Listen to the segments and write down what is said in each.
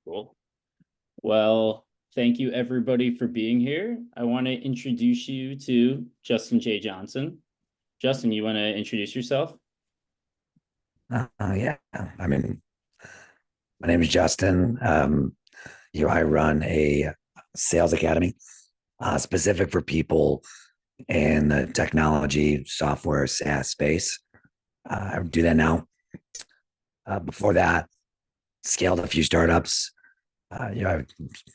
Cool. Well, thank you everybody for being here. I want to introduce you to Justin J. Johnson. Justin, you want to introduce yourself? Yeah. I mean, my name is Justin. I run a sales academy specific for people in the technology, software, SaaS space. I do that now. Before that, scaled a few startups. I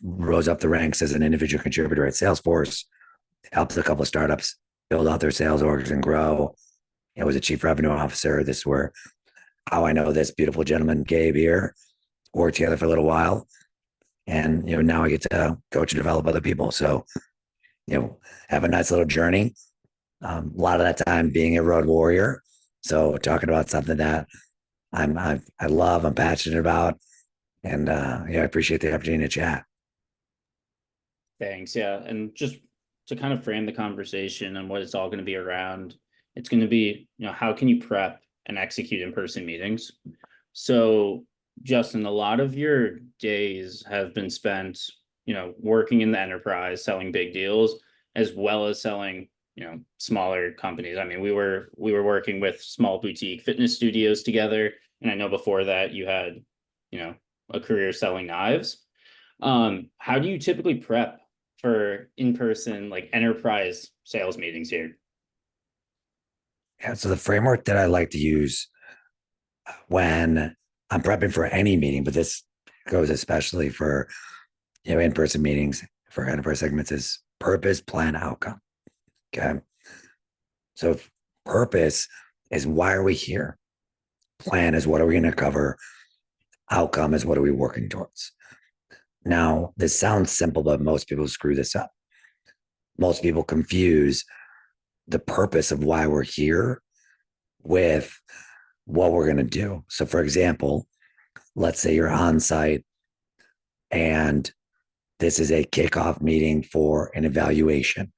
rose up the ranks as an individual contributor at Salesforce, helped a couple of startups build out their sales orgs and grow. I was a chief revenue officer. This is where how I know this beautiful gentleman, Gabe here, worked together for a little while. And now I get to coach and develop other people. So have a nice little journey. A lot of that time being a road warrior. So talking about something that I love, I'm passionate about, and I appreciate the opportunity to chat. Thanks. Yeah. And just to kind of frame the conversation and what it's all going to be around, it's going to be, how can you prep and execute in-person meetings? So, Justin, a lot of your days have been spent, working in the enterprise, selling big deals, as well as selling, smaller companies. I mean, we were working with small boutique fitness studios together, and I know before that you had, a career selling knives. How do you typically prep for in-person like enterprise sales meetings here? Yeah, so the framework that I like to use when I'm prepping for any meeting, but this goes especially for in-person meetings for enterprise segments, is purpose, plan, outcome. Okay. So purpose is why are we here? Plan is what are we going to cover? Outcome is what are we working towards? Now, this sounds simple, but most people screw this up. Most people confuse the purpose of why we're here with what we're going to do. So, for example, let's say you're on site and this is a kickoff meeting for an evaluation,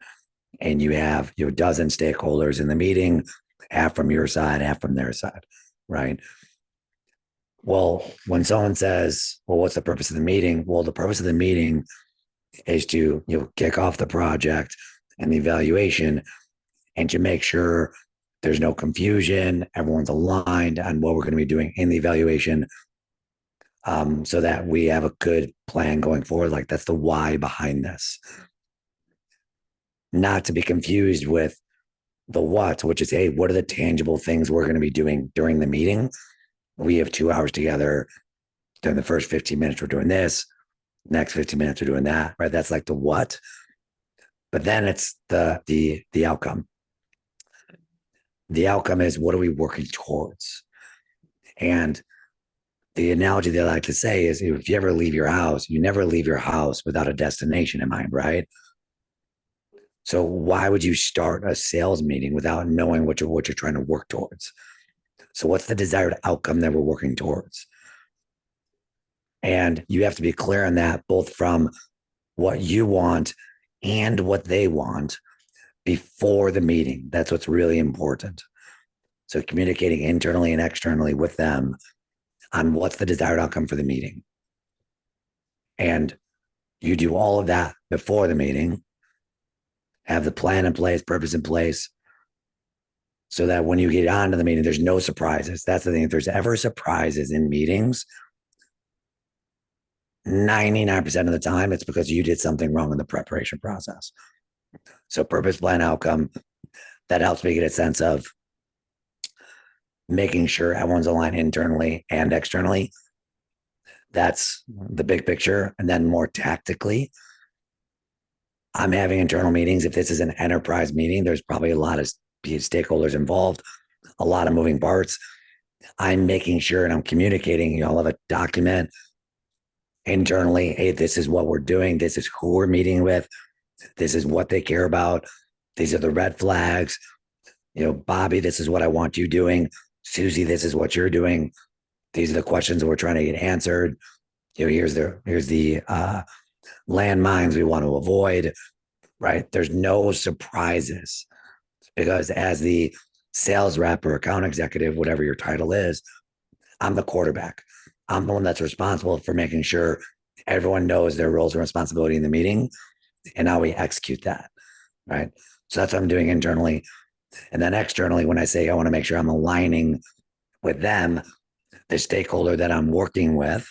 and you have a dozen stakeholders in the meeting, half from your side, half from their side, right? Well, when someone says, well, what's the purpose of the meeting? Well, the purpose of the meeting is to kick off the project and the evaluation, and to make sure there's no confusion, everyone's aligned on what we're going to be doing in the evaluation, so that we have a good plan going forward. Like, that's the why behind this, not to be confused with the what, which is, hey, what are the tangible things we're going to be doing during the meeting? We have 2 hours together. During the first 15 minutes, we're doing this. Next 15 minutes, we're doing that. Right? That's like the what. But then it's the outcome. The outcome is, what are we working towards? And the analogy that I like to say is, if you ever leave your house, you never leave your house without a destination in mind, right? So why would you start a sales meeting without knowing what you're trying to work towards? So what's the desired outcome that we're working towards? And you have to be clear on that, both from what you want and what they want before the meeting. That's what's really important. So communicating internally and externally with them on what's the desired outcome for the meeting. And you do all of that before the meeting, have the plan in place, purpose in place, so that when you get onto the meeting, there's no surprises. That's the thing. If there's ever surprises in meetings, 99% of the time, it's because you did something wrong in the preparation process. So purpose, plan, outcome, that helps me get a sense of making sure everyone's aligned internally and externally. That's the big picture. And then more tactically, I'm having internal meetings. If this is an enterprise meeting, there's probably a lot of stakeholders involved, a lot of moving parts. I'm making sure and I'm communicating, I'll have a document internally. Hey, this is what we're doing. This is who we're meeting with. This is what they care about. These are the red flags. Bobby, this is what I want you doing. Susie, this is what you're doing. These are the questions that we're trying to get answered. Here's the landmines we want to avoid, right? There's no surprises, because as the sales rep or account executive, whatever your title is, I'm the quarterback. I'm the one that's responsible for making sure Everyone knows their roles and responsibility in the meeting, and now we execute that, right? So that's what I'm doing internally. And then externally, when I say I want to make sure I'm aligning with them, the stakeholder that I'm working with,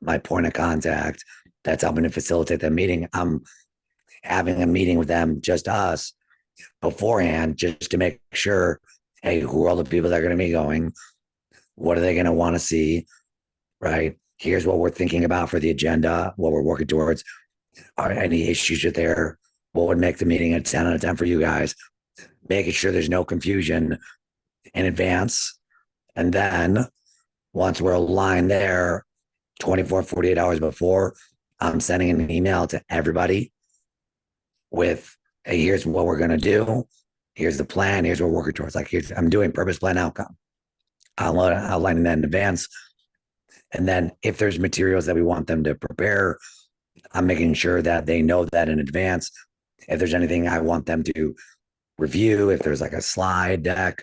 my point of contact that's helping to facilitate that meeting, I'm having a meeting with them, just us, beforehand, just to make sure, hey, who are all the people that are going to be going? What are they going to want to see? Right? Here's what we're thinking about for the agenda, what we're working towards. Are any issues with there? What would make the meeting a 10 out of 10 for you guys? Making sure there's no confusion in advance. And then once we're aligned there, 24, 48 hours before, I'm sending an email to everybody with, hey, here's what we're going to do. Here's the plan. Here's what we're working towards. Like, I'm doing purpose, plan, outcome. I'll outline that in advance. And then if there's materials that we want them to prepare, I'm making sure that they know that in advance. If there's anything I want them to review, if there's like a slide deck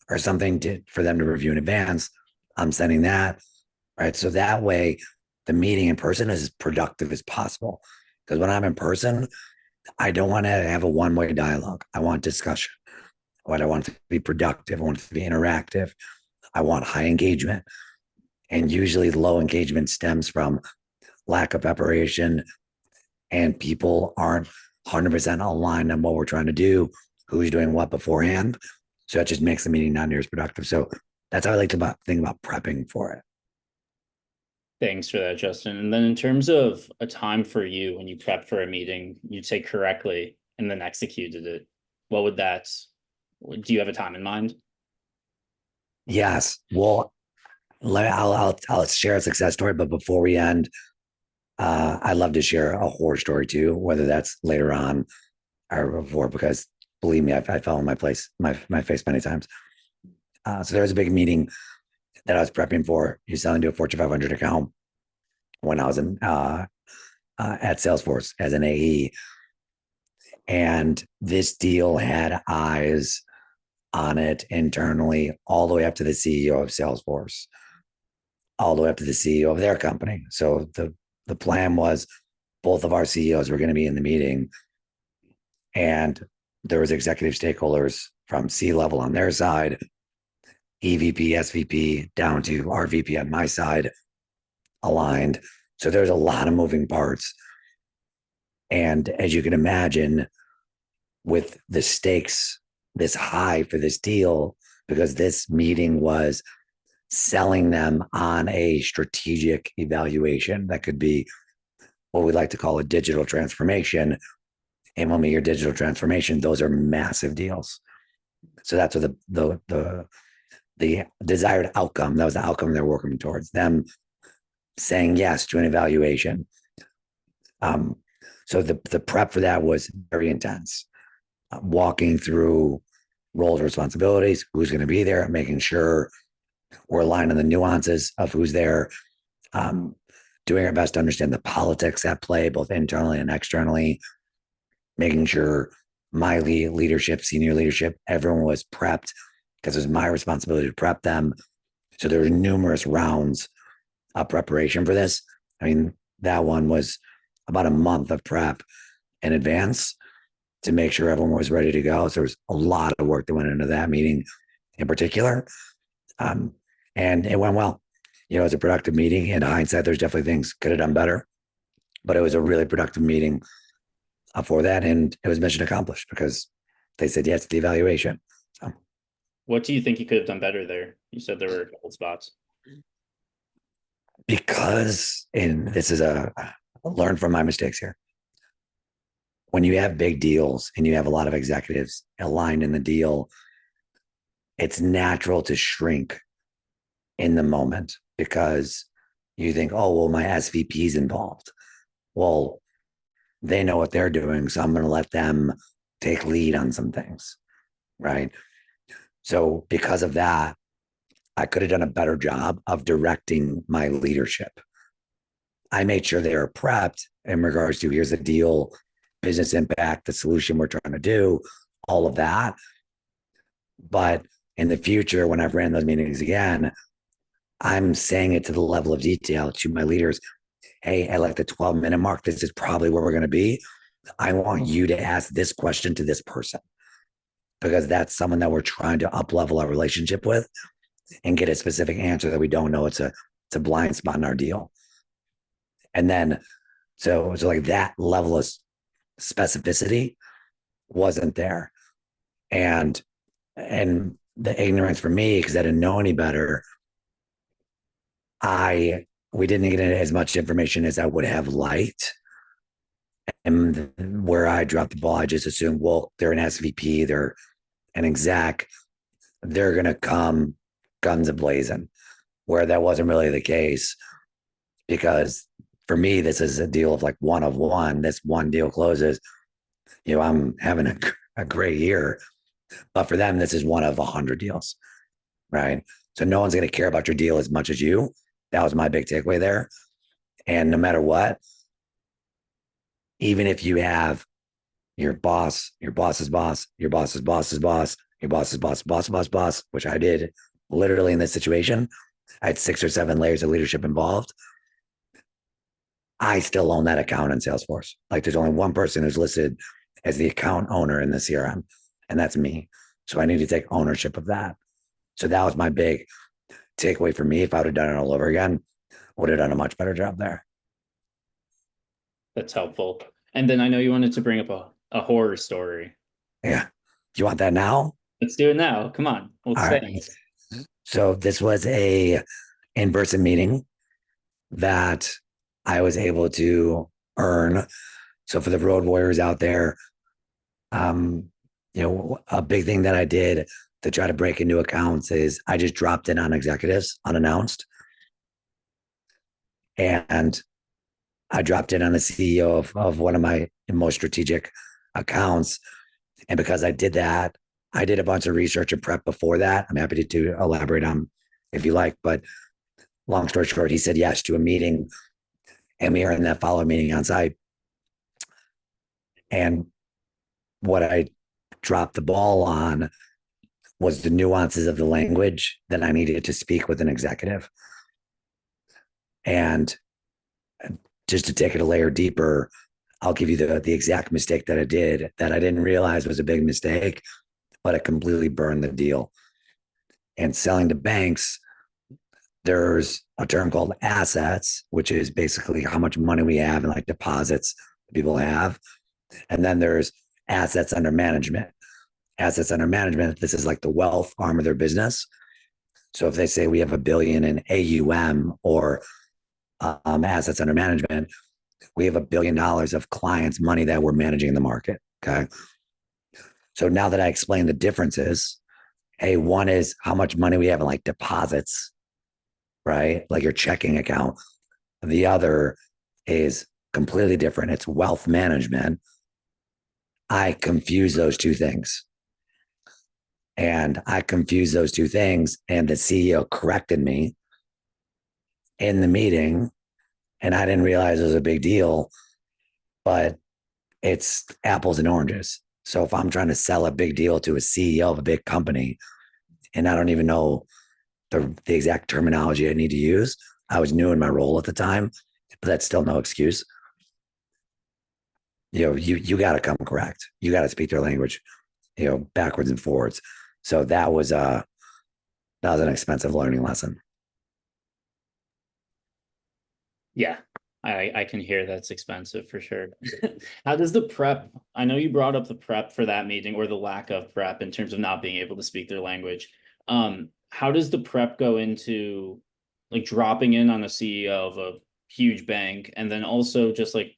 or something for them to review in advance, I'm sending that. Right. So that way the meeting in person is as productive as possible. Because when I'm in person, I don't want to have a one-way dialogue. I want discussion. What I want it to be productive. I want it to be interactive. I want high engagement. And usually low engagement stems from lack of preparation and people aren't 100% aligned on what we're trying to do, who's doing what beforehand. So that just makes the meeting not near as productive. So that's how I like to think about prepping for it. Thanks for that, Justin. And then in terms of a time for you when you prep for a meeting, you say correctly and then executed it. What would that, do you have a time in mind? Yes. Well, I'll share a success story, but before we end, I'd love to share a horror story too, whether that's later on or before, because believe me, I fell on my face many times. So there was a big meeting that I was prepping for. You're selling to a Fortune 500 account when I was at Salesforce as an AE. And this deal had eyes on it internally, all the way up to the CEO of Salesforce, all the way up to the CEO of their company. So the plan was both of our CEOs were going to be in the meeting, and there was executive stakeholders from C-level on their side, EVP, SVP, down to our VP on my side, aligned. So there's a lot of moving parts. And as you can imagine, with the stakes this high for this deal, because this meeting was selling them on a strategic evaluation that could be what we like to call a digital transformation. And when we hear digital transformation, those are massive deals. So that's what the desired outcome, that was the outcome they're working towards, them saying yes to an evaluation. So the prep for that was very intense. Walking through roles, responsibilities, who's going to be there, making sure we're aligned on the nuances of who's there, doing our best to understand the politics at play, both internally and externally, making sure my leadership, senior leadership, everyone was prepped because it was my responsibility to prep them. So there were numerous rounds of preparation for this. I mean, that one was about a month of prep in advance to make sure everyone was ready to go. So there was a lot of work that went into that meeting in particular. And it went well. You know, it was a productive meeting. In hindsight, there's definitely things could have done better, but it was a really productive meeting for that. And it was mission accomplished because they said yes to the evaluation. So, What do you think you could have done better there? You said there were a couple spots. because, and this is learn from my mistakes here. When you have big deals and you have a lot of executives aligned in the deal, it's natural to shrink in the moment because you think, oh, well, my SVP's involved. Well, they know what they're doing, so I'm going to let them take lead on some things, right? So because of that, I could have done a better job of directing my leadership. I made sure they were prepped in regards to here's the deal, business impact, the solution we're trying to do, all of that. But in the future, when I've ran those meetings again, I'm saying it to the level of detail to my leaders. hey, at like the 12-minute mark, this is probably where we're going to be. I want you to ask this question to this person because that's someone that we're trying to up level our relationship with and get a specific answer that we don't know. It's a blind spot in our deal. And then so like that level of specificity wasn't there. And the ignorance for me, because I didn't know any better, we didn't get as much information as I would have liked. And where I dropped the ball, I just assumed, well, they're an SVP, they're an exec, they're gonna come guns a blazing. Where that wasn't really the case, because for me, this is a deal of like one of one. This one deal closes, I'm having a great year. But for them, this is one of 100 deals, right? So no one's going to care about your deal as much as you. That was my big takeaway there. And no matter what, even if you have your boss, your boss's boss, your boss's boss's boss, your boss's boss, which I did literally in this situation, I had 6 or 7 layers of leadership involved. I still own that account in Salesforce. Like there's only one person who's listed as the account owner in the CRM, and that's me. So I need to take ownership of that. So that was my big takeaway for me. If I would have done it all over again, would have done a much better job there. That's helpful. And then I know you wanted to bring up a horror story. Yeah. Do you want that now? Let's do it now. Come on. We'll All stay. right. So this was a in-person meeting that I was able to earn. So for the road warriors out there, a big thing that I did to try to break into accounts is I just dropped in on executives unannounced. And I dropped in on the CEO of one of my most strategic accounts. And because I did that, I did a bunch of research and prep before that. I'm happy to elaborate on if you like, but long story short, he said yes to a meeting and we are in that follow meeting on site. And what I dropped the ball on was the nuances of the language that I needed to speak with an executive. And just to take it a layer deeper, I'll give you the exact mistake that I did that I didn't realize was a big mistake, but it completely burned the deal. And selling to banks, there's a term called assets, which is basically how much money we have and like deposits people have. And then there's assets under management. Assets under management, this is like the wealth arm of their business. So if they say we have $1 billion in AUM or assets under management, we have $1 billion of clients' money that we're managing in the market. Okay. So now that I explained the differences, hey, one is how much money we have in like deposits, right? Like your checking account. The other is completely different. It's wealth management. I confuse those two things. And I confused those two things. And the CEO corrected me in the meeting. And I didn't realize it was a big deal, but it's apples and oranges. So if I'm trying to sell a big deal to a CEO of a big company and I don't even know the exact terminology I need to use, I was new in my role at the time, but that's still no excuse. You got to come correct. You got to speak their language, backwards and forwards. So that was an expensive learning lesson. Yeah, I can hear that's expensive for sure. How does the prep, I know you brought up the prep for that meeting or the lack of prep in terms of not being able to speak their language. How does the prep go into like dropping in on a CEO of a huge bank and then also just like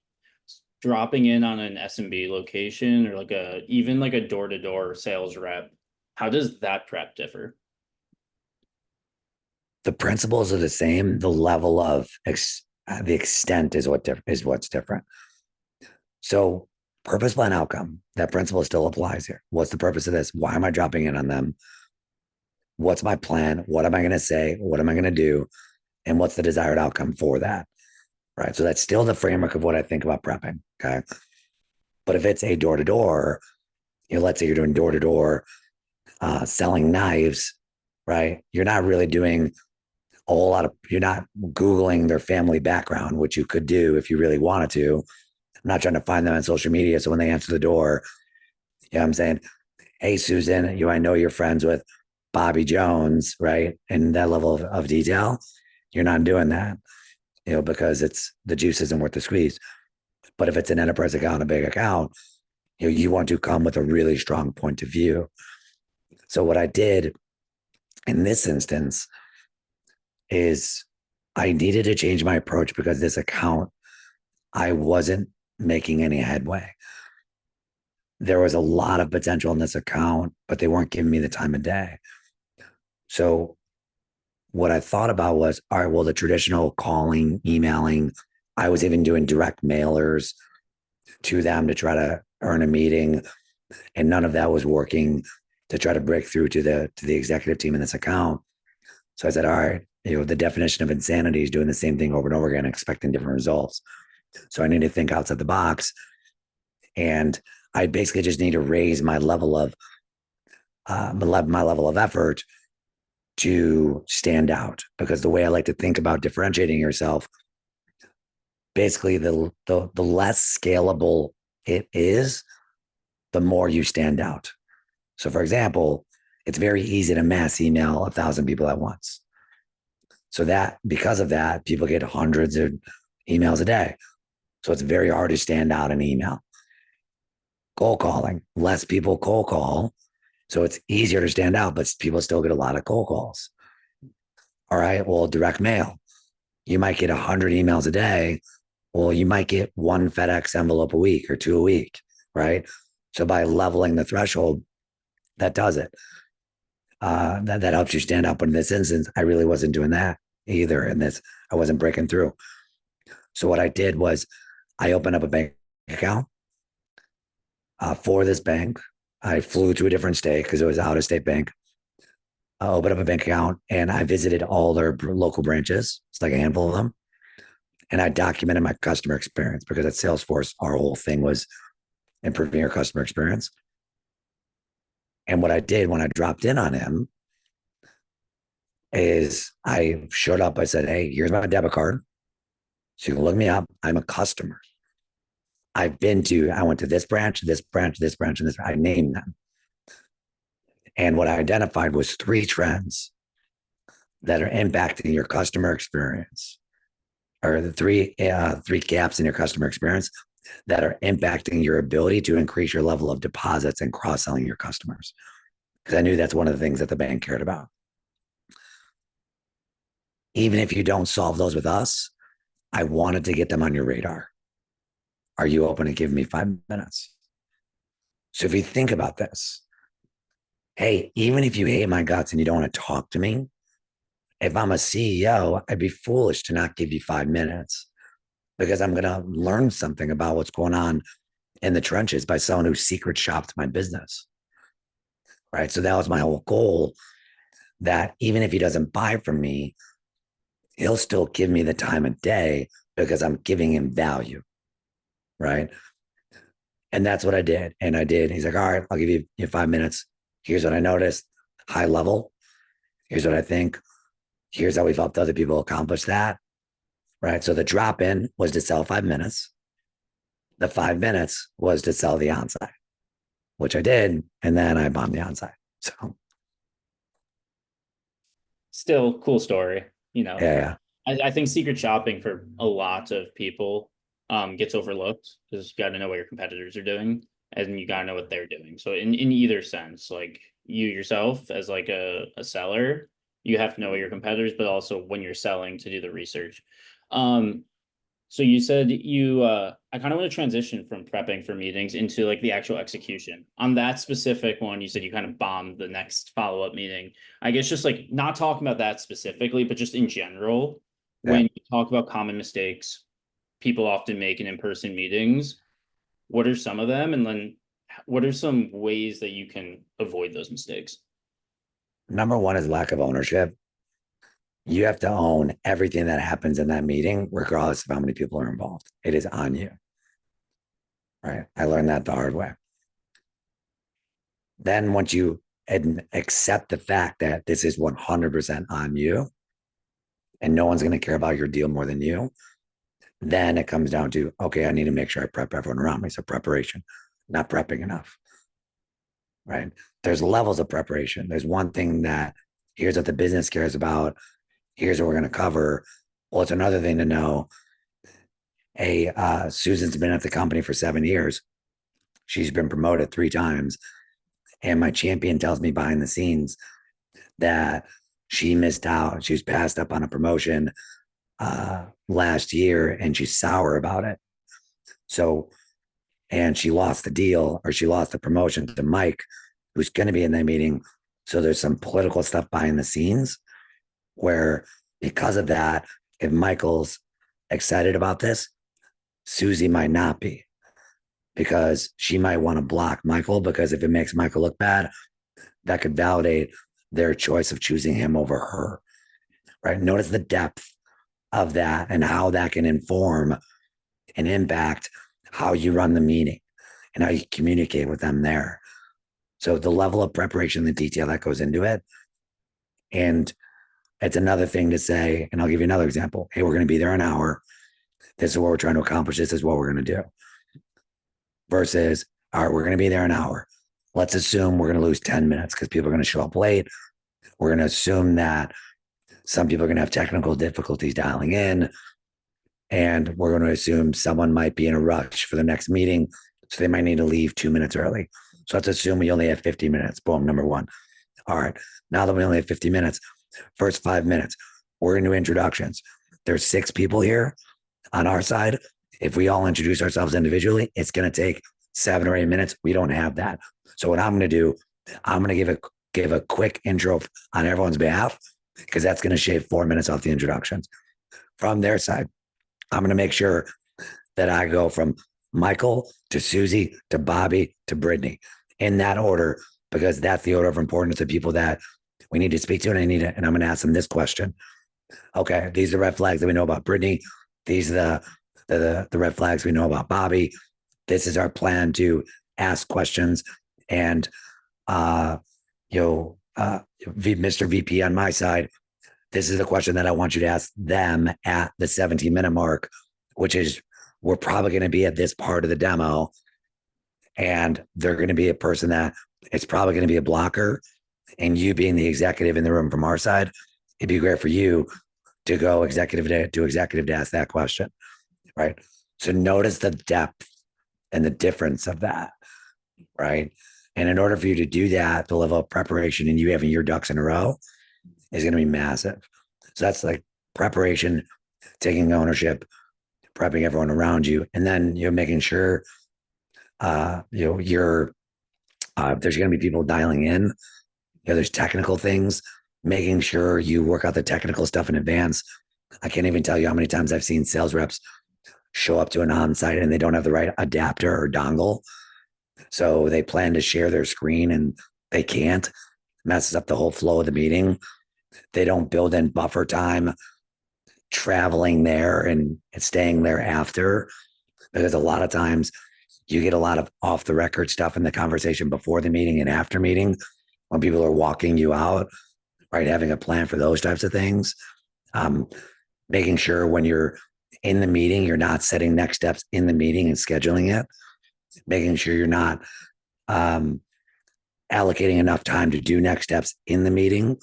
dropping in on an SMB location or like even like a door-to-door sales rep? How does that prep differ? The principles are the same. The level of the extent is what's different. So purpose plan outcome, that principle still applies here. What's the purpose of this? Why am I dropping in on them? What's my plan? What am I going to say? What am I going to do? And what's the desired outcome for that? Right. So that's still the framework of what I think about prepping. Okay. But if it's a door to door, let's say you're doing door to door selling knives, right? You're not really doing a whole lot of, you're not Googling their family background, which you could do if you really wanted to. I'm not trying to find them on social media. So when they answer the door, you know what I'm saying? Hey, Susan, I know you're friends with Bobby Jones, right? And that level of detail, you're not doing that, because it's the juice isn't worth the squeeze. But if it's an enterprise account, a big account, you want to come with a really strong point of view. So what I did in this instance is I needed to change my approach because this account, I wasn't making any headway. There was a lot of potential in this account, but they weren't giving me the time of day. So what I thought about was, all right, well, the traditional calling, emailing, I was even doing direct mailers to them to try to earn a meeting, and none of that was working to try to break through to the executive team in this account. So I said, all right, the definition of insanity is doing the same thing over and over again, expecting different results. So I need to think outside the box, and I basically just need to raise my level of effort to stand out. Because the way I like to think about differentiating yourself, basically the less scalable it is, the more you stand out. So for example, it's very easy to mass email 1,000 people at once. So that because of that, people get hundreds of emails a day. So it's very hard to stand out in email. Cold calling, less people cold call. So it's easier to stand out, but people still get a lot of cold calls. All right. Well, direct mail, you might get 100 emails a day. Well, you might get one FedEx envelope a week or two a week. Right. So by leveling the threshold, that does it. That helps you stand up. But in this instance, I really wasn't doing that either. In this, I wasn't breaking through. So what I did was I opened up a bank account for this bank. I flew to a different state because it was out of state bank. I opened up a bank account and I visited all their local branches. It's like a handful of them. And I documented my customer experience because at Salesforce, our whole thing was improving your customer experience. And what I did when I dropped in on him is I showed up. I said, hey, here's my debit card. So you can look me up. I'm a customer. I went to this branch, this branch, this branch, and this. I named them. And what I identified was three trends that are impacting your customer experience, or the three gaps in your customer experience that are impacting your ability to increase your level of deposits and cross-selling your customers. Because I knew that's one of the things that the bank cared about. Even if you don't solve those with us, I wanted to get them on your radar. Are you open to give me 5 minutes? So if you think about this, hey, even if you hate my guts and you don't want to talk to me, if I'm a CEO, I'd be foolish to not give you 5 minutes because I'm going to learn something about what's going on in the trenches by someone who secret shopped my business. Right. So that was my whole goal, that even if he doesn't buy from me, he'll still give me the time of day because I'm giving him value. Right. And that's what I did. And I did. He's like, all right, I'll give you 5 minutes. Here's what I noticed, high level. Here's what I think. Here's how we've helped other people accomplish that. Right. So the drop in was to sell 5 minutes. The 5 minutes was to sell the onsite, which I did. And then I bombed the onsite. So Still cool story, yeah. I think secret shopping for a lot of people gets overlooked because you got to know what your competitors are doing and you got to know what they're doing. So in either sense, like you yourself as like a seller, you have to know what your competitors, but also when you're selling to do the research. So you said I kind of want to transition from prepping for meetings into like the actual execution. On that specific one, you said you kind of bombed the next follow-up meeting. I guess just like not talking about that specifically, but just in general, Yeah. when you talk about common mistakes people often make in in-person meetings, what are some of them? And then what are some ways that you can avoid those mistakes? Number one is lack of ownership. You have to own everything that happens in that meeting, regardless of how many people are involved. It is on you. Right. I learned that the hard way. Then once you accept the fact that this is 100% on you, and no one's going to care about your deal more than you, then it comes down to, okay, I need to make sure I prep everyone around me. So preparation, not prepping enough, right? There's levels of preparation. There's one thing that here's what the business cares about. Here's what we're going to cover. Well, it's another thing to know, hey, Susan's been at the company for 7 years. She's been promoted 3 times. And my champion tells me behind the scenes that she missed out. She was passed up on a promotion last year and she's sour about it. So, and she lost the deal or she lost the promotion to Mike, who's going to be in that meeting. So there's some political stuff behind the scenes where, because of that, if Michael's excited about this, Susie might not be, because she might want to block Michael, because if it makes Michael look bad, that could validate their choice of choosing him over her, right? Notice the depth of that and how that can inform and impact how you run the meeting and how you communicate with them there. So the level of preparation, the detail that goes into it. And it's another thing to say, and I'll give you another example. Hey, we're going to be there an hour. This is what we're trying to accomplish. This is what we're going to do. Versus, all right, we're going to be there an hour. Let's assume we're going to lose 10 minutes because people are going to show up late. We're going to assume that some people are going to have technical difficulties dialing in. And we're going to assume someone might be in a rush for the next meeting. So they might need to leave 2 minutes early. So let's assume we only have 50 minutes. Boom, number one. All right. Now that we only have 50 minutes, first 5 minutes, we're into introductions. There's 6 people here on our side. If we all introduce ourselves individually, it's going to take 7 or 8 minutes. We don't have that. So what I'm going to do, I'm going to give a quick intro on everyone's behalf, because that's going to shave 4 minutes off the introductions. From their side, I'm going to make sure that I go from Michael to Susie to Bobby to Brittany in that order, because that's the order of importance of people that we need to speak to. And I'm going to ask them this question. Okay, these are the red flags that we know about Brittany. These are the red flags we know about Bobby. This is our plan to ask questions. And Mr. VP on my side, this is the question that I want you to ask them at the 17-minute mark, which is, we're probably going to be at this part of the demo, and they're going to be a person that it's probably going to be a blocker. And you being the executive in the room from our side, it'd be great for you to go executive to ask that question, right? So notice the depth and the difference of that, right? And in order for you to do that, the level of preparation and you having your ducks in a row is going to be massive. So that's like preparation, taking ownership, prepping everyone around you, and then you're making sure you're there's going to be people dialing in. There's technical things, making sure you work out the technical stuff in advance. I can't even tell you how many times I've seen sales reps show up to an onsite and they don't have the right adapter or dongle. So they plan to share their screen and they can't. Messes up the whole flow of the meeting. They don't build in buffer time traveling there and staying there after, because a lot of times you get a lot of off the record stuff in the conversation before the meeting and after meeting when people are walking you out, right? Having a plan for those types of things. Making sure when you're in the meeting, you're not setting next steps in the meeting and scheduling it. Making sure you're not allocating enough time to do next steps in the meeting,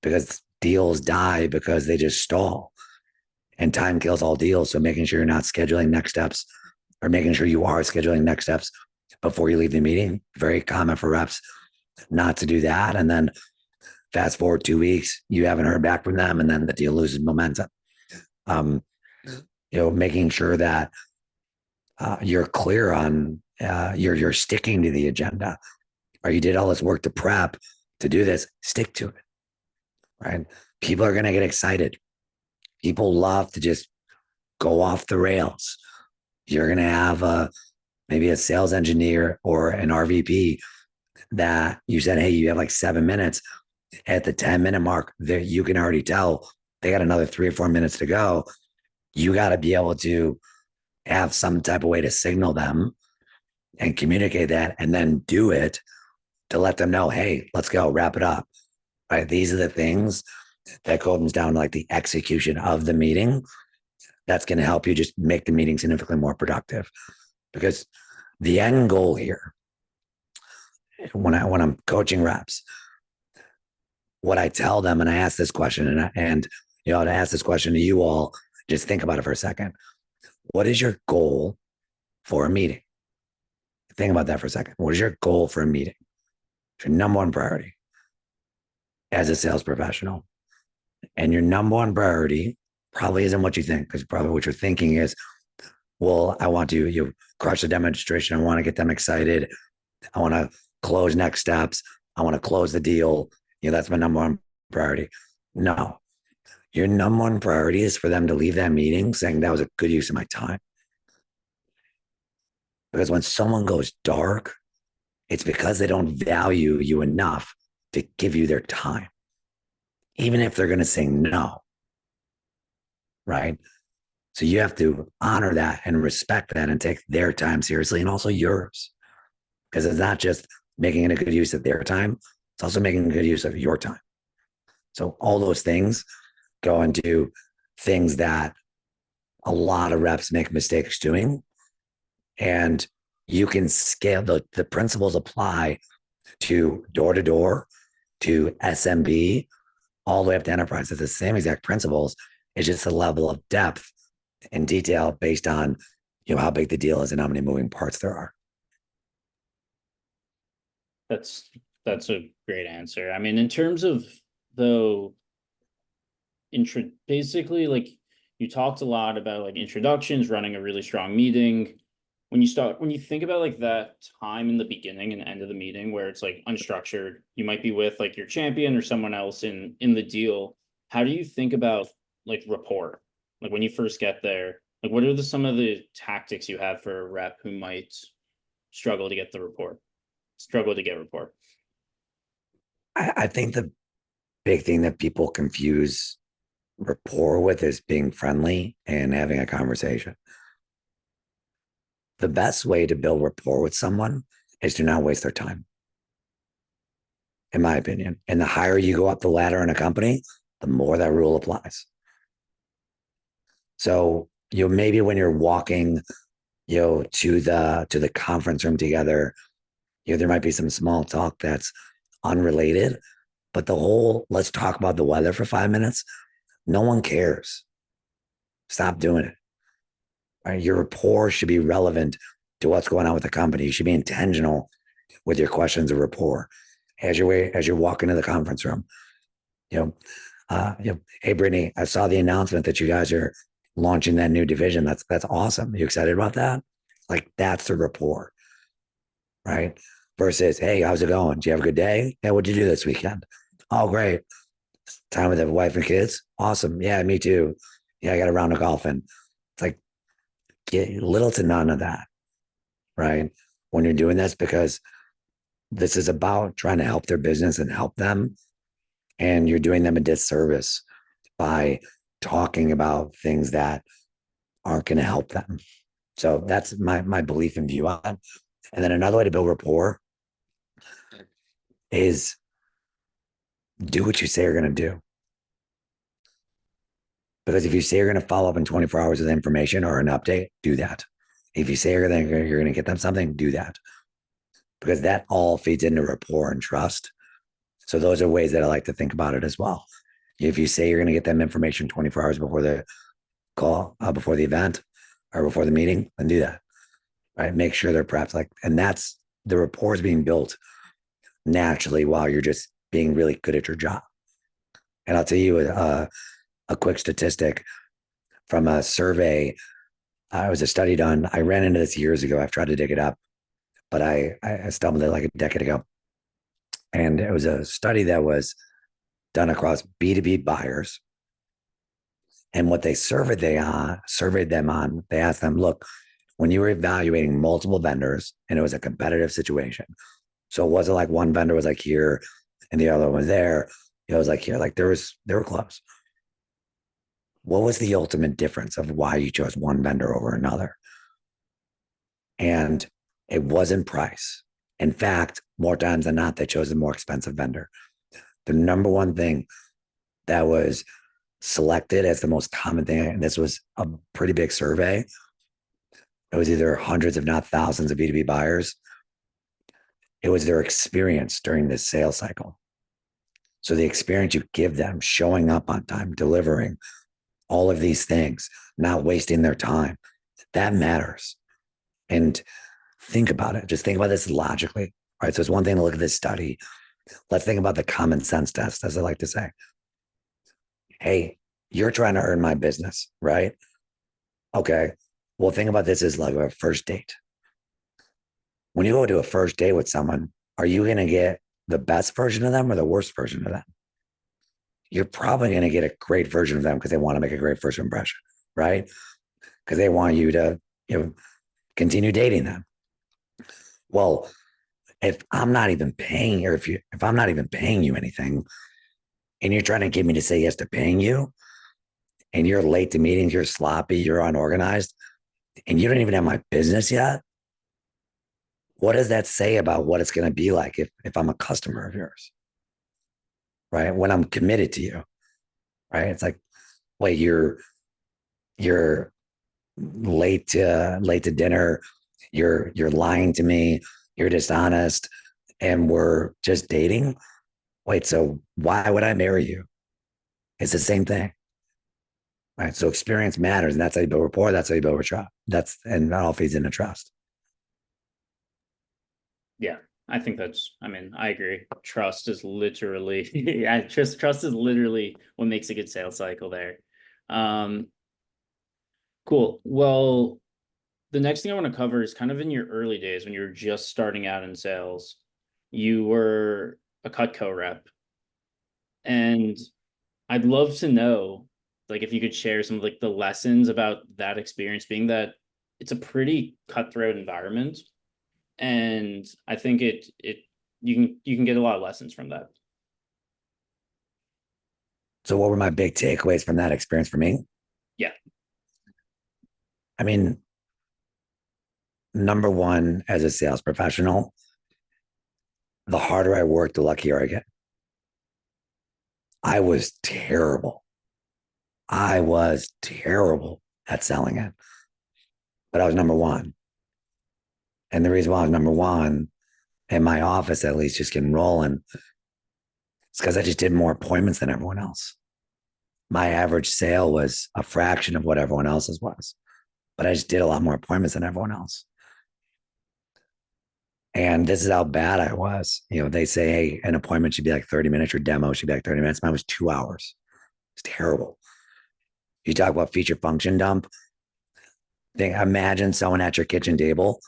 because deals die because they just stall and time kills all deals. So making sure you're not scheduling next steps, or making sure you are scheduling next steps before you leave the meeting. Very common for reps not to do that. And then fast forward 2 weeks, you haven't heard back from them, and then the deal loses momentum. Making sure that you're clear on you're sticking to the agenda, or you did all this work to prep to do this, stick to it, right? People are going to get excited. People love to just go off the rails. You're going to have maybe a sales engineer or an RVP that you said, hey, you have like 7 minutes. At the 10-minute mark, you can already tell they got another 3 or 4 minutes to go. You got to be able to have some type of way to signal them and communicate that, and then do it to let them know, hey, let's go, wrap it up. Right? These are the things that comes down to like the execution of the meeting. That's going to help you just make the meeting significantly more productive. Because the end goal here, when I'm coaching reps, what I tell them, and I ask this question, and to ask this question to you all, just think about it for a second. What is your goal for a meeting? Think about that for a second. What is your goal for a meeting? It's your number one priority as a sales professional. And your number one priority probably isn't what you think, because probably what you're thinking is, well, I want to crush the demonstration. I want to get them excited. I want to close next steps. I want to close the deal. That's my number one priority. No, your number one priority is for them to leave that meeting saying that was a good use of my time. Because when someone goes dark, it's because they don't value you enough to give you their time, even if they're going to say no. Right. So you have to honor that and respect that and take their time seriously, and also yours. Because it's not just making a good use of their time, it's also making a good use of your time. So all those things go into things that a lot of reps make mistakes doing. And you can scale the principles apply to door, to SMB, all the way up to enterprise. It's the same exact principles. It's just a level of depth and detail based on how big the deal is and how many moving parts there are. That's a great answer. I mean, in terms of though, basically, like, you talked a lot about like introductions, running a really strong meeting. When you think about like that time in the beginning and end of the meeting where it's like unstructured, you might be with like your champion or someone else in the deal. How do you think about like rapport? Like when you first get there, like what are some of the tactics you have for a rep who might struggle to get rapport? I think the big thing that people confuse rapport with is being friendly and having a conversation. The best way to build rapport with someone is to not waste their time, in my opinion. And the higher you go up the ladder in a company, the more that rule applies. So, maybe when you're walking, to the conference room together, there might be some small talk that's unrelated, but the whole let's talk about the weather for 5 minutes, no one cares. Stop doing it. Right? Your rapport should be relevant to what's going on with the company. You should be intentional with your questions of rapport as you're walking to the conference room. Hey Brittany, I saw the announcement that you guys are launching that new division. That's awesome. Are you excited about that? Like, that's the rapport, right? Versus, hey, how's it going? Do you have a good day? Yeah, what'd you do this weekend? Oh, great. Time with the wife and kids. Awesome. Yeah, me too. Yeah, I got a round of golfing. It's like, get little to none of that, right? When you're doing this, because this is about trying to help their business and help them. And you're doing them a disservice by talking about things that aren't going to help them. So that's my belief and view on it. And then another way to build rapport is do what you say you're going to do. Because if you say you're going to follow up in 24 hours with information or an update, do that. If you say you're going to get them something, do that. Because that all feeds into rapport and trust. So those are ways that I like to think about it as well. If you say you're going to get them information 24 hours before the call, before the event, or before the meeting, then do that. Right? Make sure they're prepped. And that's the rapport is being built naturally while you're just being really good at your job. And I'll tell you a quick statistic from a survey. It was a study done. I ran into this years ago. I've tried to dig it up, but I stumbled it like a decade ago. And it was a study that was done across B2B buyers. And what they surveyed them on, they asked them, look, when you were evaluating multiple vendors and it was a competitive situation, so it wasn't like one vendor was like here and the other one was there. It was like here, like they were close. What was the ultimate difference of why you chose one vendor over another? And it wasn't price. In fact, more times than not, they chose the more expensive vendor. The number one thing that was selected as the most common thing. And this was a pretty big survey. It was either hundreds, if not thousands of B2B buyers. It was their experience during this sales cycle. So the experience you give them, showing up on time, delivering, all of these things, not wasting their time, that matters. And think about it. Just think about this logically. Right. So it's one thing to look at this study. Let's think about the common sense test, as I like to say. Hey, you're trying to earn my business, right? Okay. Well, think about this as like a first date. When you go to a first date with someone, are you going to get the best version of them or the worst version of them? You're probably going to get a great version of them because they want to make a great first impression, right? Because they want you to, continue dating them. Well, if I'm not even paying, or if I'm not even paying you anything, and you're trying to get me to say yes to paying you, and you're late to meetings, you're sloppy, you're unorganized, and you don't even have my business yet, what does that say about what it's going to be like if I'm a customer of yours? Right? When I'm committed to you, right? It's like, wait, you're late to dinner, you're lying to me, you're dishonest, and we're just dating. Wait, so why would I marry you? It's the same thing. Right. So experience matters, and that's how you build rapport. That's how you build trust. And that all feeds into trust. Yeah, I think I agree. Trust is literally, yeah, trust is literally what makes a good sales cycle there. Cool. Well, the next thing I want to cover is kind of in your early days when you were just starting out in sales. You were a Cutco rep, and I'd love to know, like, if you could share some of like the lessons about that experience, being that it's a pretty cutthroat environment, and I think you can get a lot of lessons from that. So what were my big takeaways from that experience for me? Yeah. I mean, number one, as a sales professional, the harder I work, the luckier I get. I was terrible. I was terrible at selling it, but I was number one. And the reason why I was number one in my office, at least just getting rolling, it's because I just did more appointments than everyone else. My average sale was a fraction of what everyone else's was, but I just did a lot more appointments than everyone else. And this is how bad I was. They say, hey, an appointment should be like 30 minutes, your demo should be like 30 minutes. Mine was 2 hours. It's terrible. You talk about feature function dump. Imagine someone at your kitchen table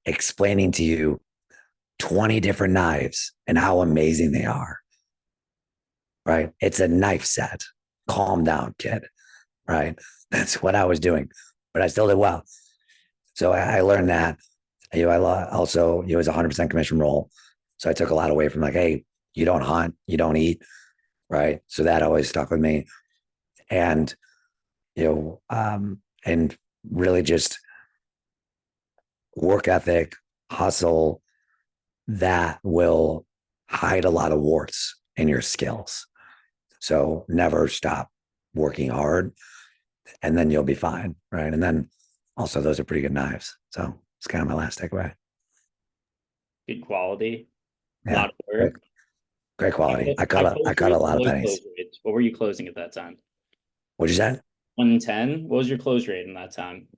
explaining to you 20 different knives and how amazing they are. Right? It's a knife set. Calm down, kid. Right? That's what I was doing, but I still did well. So I learned that. I also, it was 100% commission role. So I took a lot away from like, hey, you don't hunt, you don't eat. Right? So that always stuck with me. And, and really just work ethic, hustle, that will hide a lot of warts in your skills. So never stop working hard, and then you'll be fine. Right. And then also, those are pretty good knives. So it's kind of my last takeaway. Good quality, a Yeah. lot of work. Great quality. I High cut close a rate, lot of low pennies. close rate. What were you closing at that time? What'd you say? 1 in 10. What was your close rate in that time?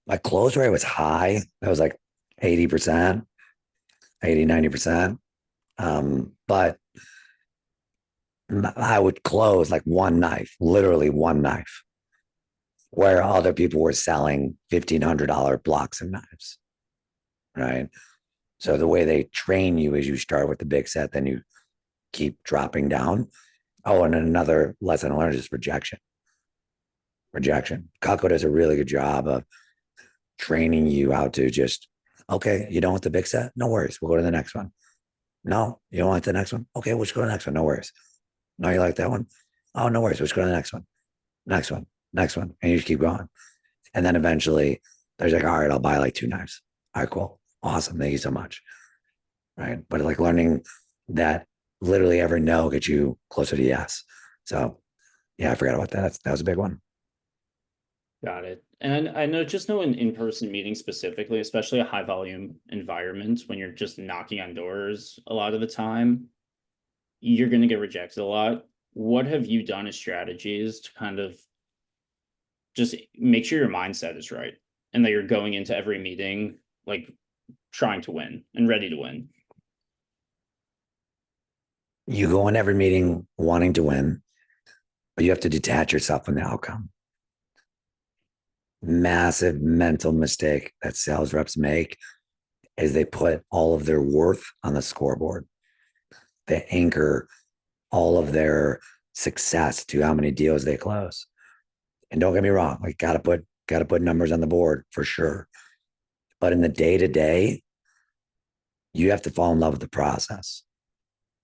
My close rate was high. It was like 80%, 80, 90%. But I would close like one knife, literally one knife, where other people were selling $1,500 blocks of knives. Right. So the way they train you is you start with the big set, then you keep dropping down. Oh, and another lesson I learned is rejection. Rejection. Kako does a really good job of training you how to just, okay, you don't want the big set? No worries. We'll go to the next one. No, you don't like the next one? Okay, we'll just go to the next one. No worries. No, you like that one? Oh, no worries. We'll just go to the next one. Next one. Next one. And you just keep going. And then eventually there's like, all right, I'll buy like 2 knives. All right, cool. Awesome. Thank you so much. Right. But like learning that literally every no gets you closer to yes. So yeah, I forgot about that. That was a big one. Got it. And I know, just know in in-person meetings specifically, especially a high volume environment, when you're just knocking on doors a lot of the time, you're going to get rejected a lot. What have you done as strategies to kind of just make sure your mindset is right and that you're going into every meeting like trying to win and ready to win? You go in every meeting wanting to win, but you have to detach yourself from the outcome. Massive mental mistake that sales reps make is they put all of their worth on the scoreboard. They anchor all of their success to how many deals they close. And don't get me wrong, like gotta put numbers on the board for sure. But in the day to day, you have to fall in love with the process,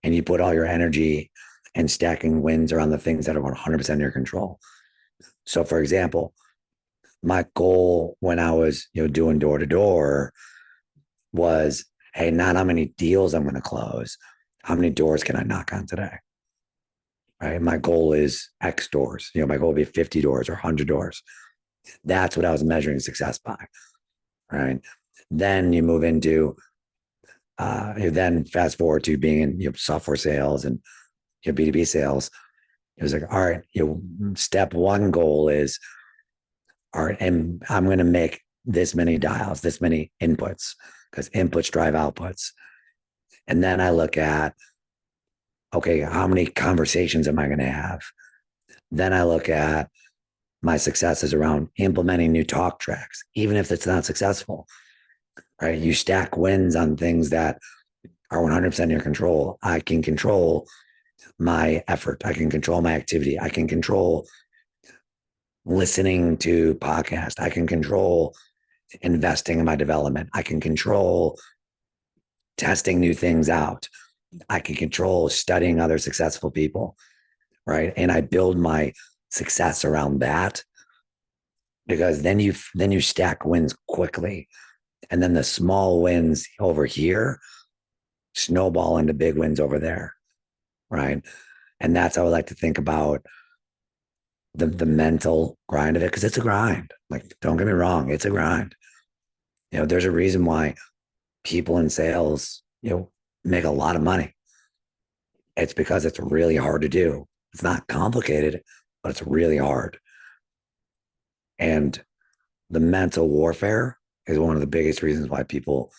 and you put all your energy and stacking wins around the things that are 100% in your control. So, for example, my goal when I was doing door to door was, hey, not how many deals I'm going to close, how many doors can I knock on today? Right. My goal is X doors. My goal would be 50 doors or 100 doors. That's what I was measuring success by. Right. Then you move into, you then fast forward to being in software sales and B2B sales. It was like, all right, step one goal is, all right, and I'm going to make this many dials, this many inputs, because inputs drive outputs. And then I look at, okay, how many conversations am I going to have? Then I look at my successes around implementing new talk tracks, even if it's not successful, right? You stack wins on things that are 100% in your control. I can control my effort. I can control my activity. I can control listening to podcasts. I can control investing in my development. I can control testing new things out. I can control studying other successful people, right? And I build my success around that, because then you stack wins quickly, and then the small wins over here snowball into big wins over there, right? And that's how I like to think about the mental grind of it, because it's a grind. Like, don't get me wrong, it's a grind. There's a reason why people in sales, make a lot of money. It's because it's really hard to do. It's not complicated, but it's really hard. And the mental warfare is one of the biggest reasons why people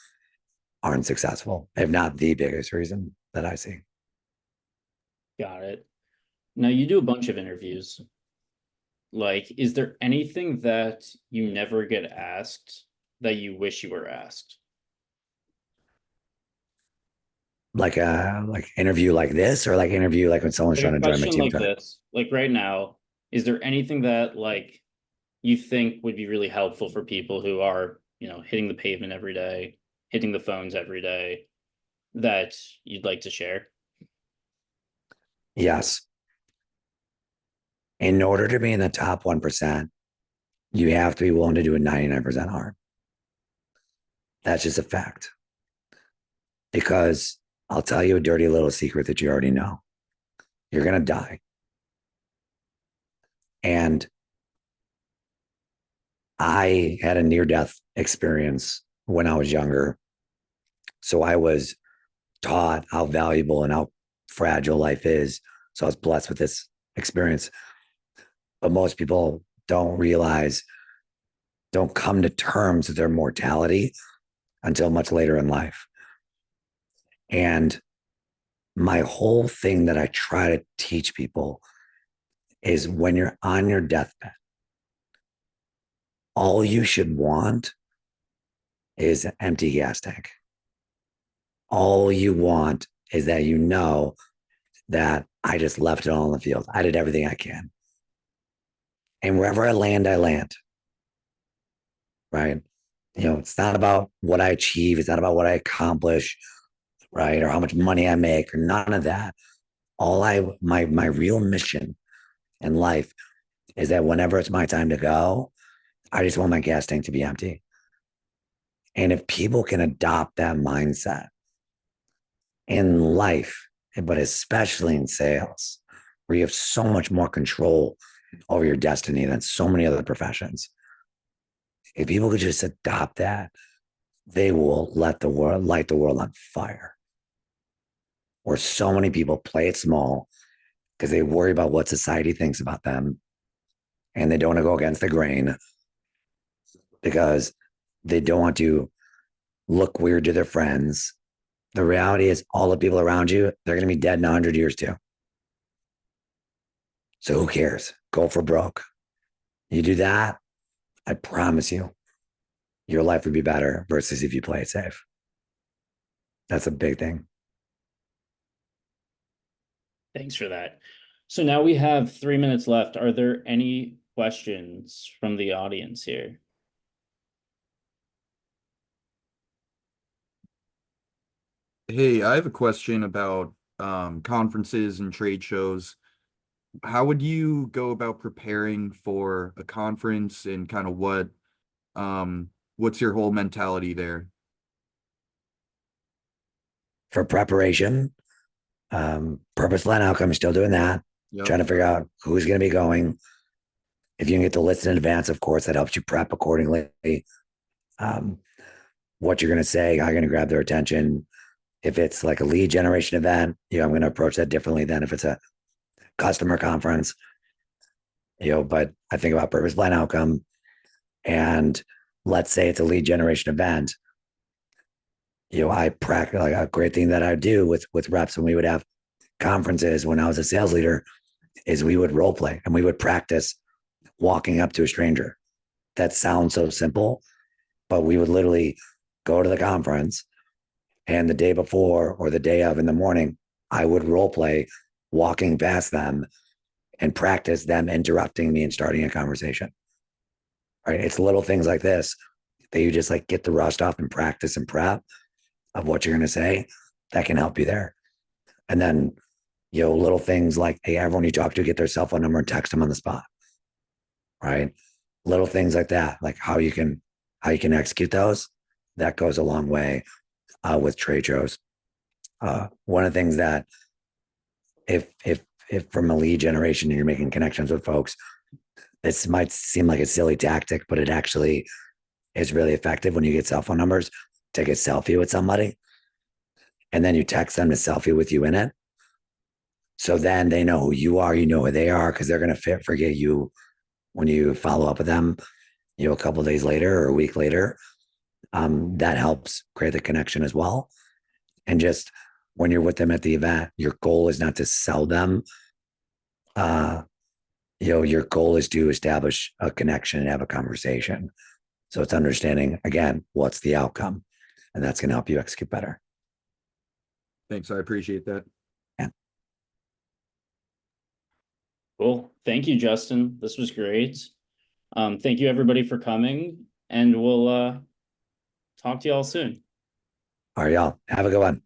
aren't successful, if not the biggest reason that I see. Got it. Now you do a bunch of interviews. Like, is there anything that you never get asked that you wish you were asked? Like interview like this, or like interview like when someone's Like trying a to join my question team. like this, like right now, is there anything that like you think would be really helpful for people who are, hitting the pavement every day, hitting the phones every day, that you'd like to share? Yes. In order to be in the top 1%, you have to be willing to do a 99% harm. That's just a fact. Because I'll tell you a dirty little secret that you already know. You're going to die. And I had a near death experience when I was younger. So I was taught how valuable and how fragile life is. So I was blessed with this experience. But most people don't come to terms with their mortality until much later in life. And my whole thing that I try to teach people is, when you're on your deathbed, all you should want is an empty gas tank. All you want is that that I just left it all in the field. I did everything I can. And wherever I land, I land. Right. It's not about what I achieve. It's not about what I accomplish, right? Or how much money I make, or none of that. My real mission in life is that whenever it's my time to go, I just want my gas tank to be empty. And if people can adopt that mindset in life, but especially in sales, where you have so much more control over your destiny than so many other professions. If people could just adopt that, they will light the world on fire. Where so many people play it small because they worry about what society thinks about them, and they don't want to go against the grain because they don't want to look weird to their friends. The reality is, all the people around you, they're going to be dead in 100 years too. So who cares? Go for broke. You do that, I promise you, your life would be better versus if you play it safe. That's a big thing. Thanks for that. So now we have 3 minutes left. Are there any questions from the audience here? Hey, I have a question about conferences and trade shows. How would you go about preparing for a conference and kind of what's your whole mentality there? For preparation, purpose plan outcome, still doing that. Yep. Trying to figure out who's going to be going. If you can get the list in advance, of course, that helps you prep accordingly. What you're going to say, how you're going to grab their attention. If it's like a lead generation event, I'm going to approach that differently than if it's a customer conference. But I think about purpose plan outcome, and let's say it's a lead generation event. I practice, like, a great thing that I do with reps when we would have conferences when I was a sales leader is we would role play and we would practice walking up to a stranger. That sounds so simple, but we would literally go to the conference, and the day before or the day of in the morning, I would role play walking past them and practice them interrupting me and starting a conversation. Right? It's little things like this that you just like get the rust off and practice and prep of what you're going to say that can help you there. And then, little things like, hey, everyone you talk to, get their cell phone number and text them on the spot. Right? Little things like that, like how you can execute those. That goes a long way with trade shows. One of the things that if from a lead generation and you're making connections with folks, this might seem like a silly tactic, but it actually is really effective when you get cell phone numbers. Take a selfie with somebody, and then you text them a selfie with you in it. So then they know who you are, you know who they are, because they're going to forget you when you follow up with them, a couple of days later or a week later. That helps create the connection as well. And just when you're with them at the event, your goal is not to sell them. Your goal is to establish a connection and have a conversation. So it's understanding, again, what's the outcome, and that's going to help you execute better. Thanks. I appreciate that. Yeah. Cool. Thank you, Justin. This was great. Thank you everybody for coming, and we'll talk to you all soon. All right, y'all. Have a good one.